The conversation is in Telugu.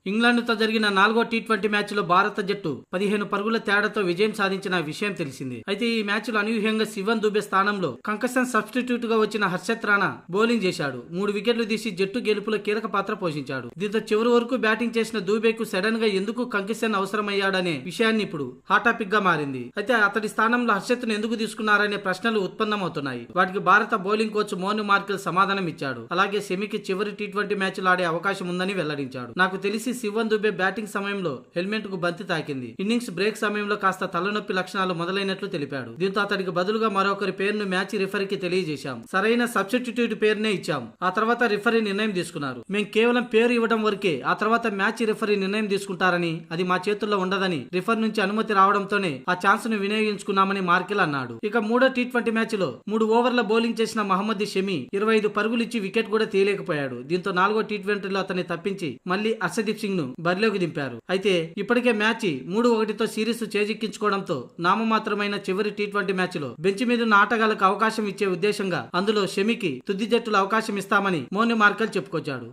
ఇంగ్లాండ్తో జరిగిన 4వ టీ20 మ్యాచ్లో భారత జట్టు 15 పరుగుల తేడాతో విజయం సాధించిన విషయం తెలిసింది. అయితే ఈ మ్యాచ్లో అనూహ్యంగా శివన్ దుబే స్థానంలో కంకషన్ సబ్స్టిట్యూట్ గా వచ్చిన హర్షత్ రాణా బౌలింగ్ చేశాడు. 3 వికెట్లు తీసి జట్టు గెలుపులో కీలక పాత్ర పోషించాడు. దీంతో చివరి వరకు బ్యాటింగ్ చేసిన దుబేకు సడన్ గా ఎందుకు కంకషన్ అవసరమయ్యాడనే విషయాన్ని ఇప్పుడు హాట్ టాపిక్ గా మారింది. అయితే అతడి స్థానంలో హర్షత్ ను ఎందుకు తీసుకున్నారనే ప్రశ్నలు ఉత్పన్నమవుతున్నాయి. వాటికి భారత బౌలింగ్ కోచ్ మోను మార్కెల్ సమాధానం ఇచ్చాడు. అలాగే సెమీకి చివరి టీ20 మ్యాచ్లు ఆడే అవకాశం ఉందని వెల్లడించాడు. నాకు తెలిసి శివన్ దుబే బ్యాటింగ్ సమయంలో హెల్మెట్ కు బంతి తాకింది. ఇన్నింగ్స్ బ్రేక్ సమయంలో కాస్త తలనొప్పి లక్షణాలు మొదలైనట్లు తెలిపాడు. దీంతో అతడికి బదులుగా మరొకరి పేరును మ్యాచ్ రిఫరీకి తెలియజేశాం. సరైన సబ్స్టిట్యూట్ పేరునే ఇచ్చాం. ఆ తర్వాత రిఫరీ నిర్ణయం తీసుకున్నారు. మేం కేవలం పేరు ఇవ్వడం వరకే, ఆ తర్వాత మ్యాచ్ రిఫరీ నిర్ణయం తీసుకుంటారని, అది మా చేతుల్లో ఉండదని రిఫర్ నుంచి అనుమతి రావడంతోనే ఆ ఛాన్స్ ను వినియోగించుకున్నామని మార్కెల్ అన్నాడు. ఇక మూడో టీ20 మ్యాచ్ లో 3 ఓవర్ల బౌలింగ్ చేసిన మహమ్మద్ షమి 25 పరుగులిచ్చి వికెట్ కూడా తీయలేకపోయాడు. దీంతో 4వ టీ20లో అతన్ని తప్పించి మళ్లీ హర్షదీప్ సింగ్ ను బరిలోకి దింపారు. అయితే ఇప్పటికే మ్యాచ్ 3-1తో సిరీస్ చేజిక్కించుకోవడంతో నామమాత్రమైన చివరి టీ20 మ్యాచ్ లో బెంచ్ మీద ఉన్న ఆటగాళ్లకు అవకాశం ఇచ్చే ఉద్దేశంగా అందులో షమికి తుది జట్టులో అవకాశం ఇస్తామని మోను మార్కెల్ చెప్పుకొచ్చాడు.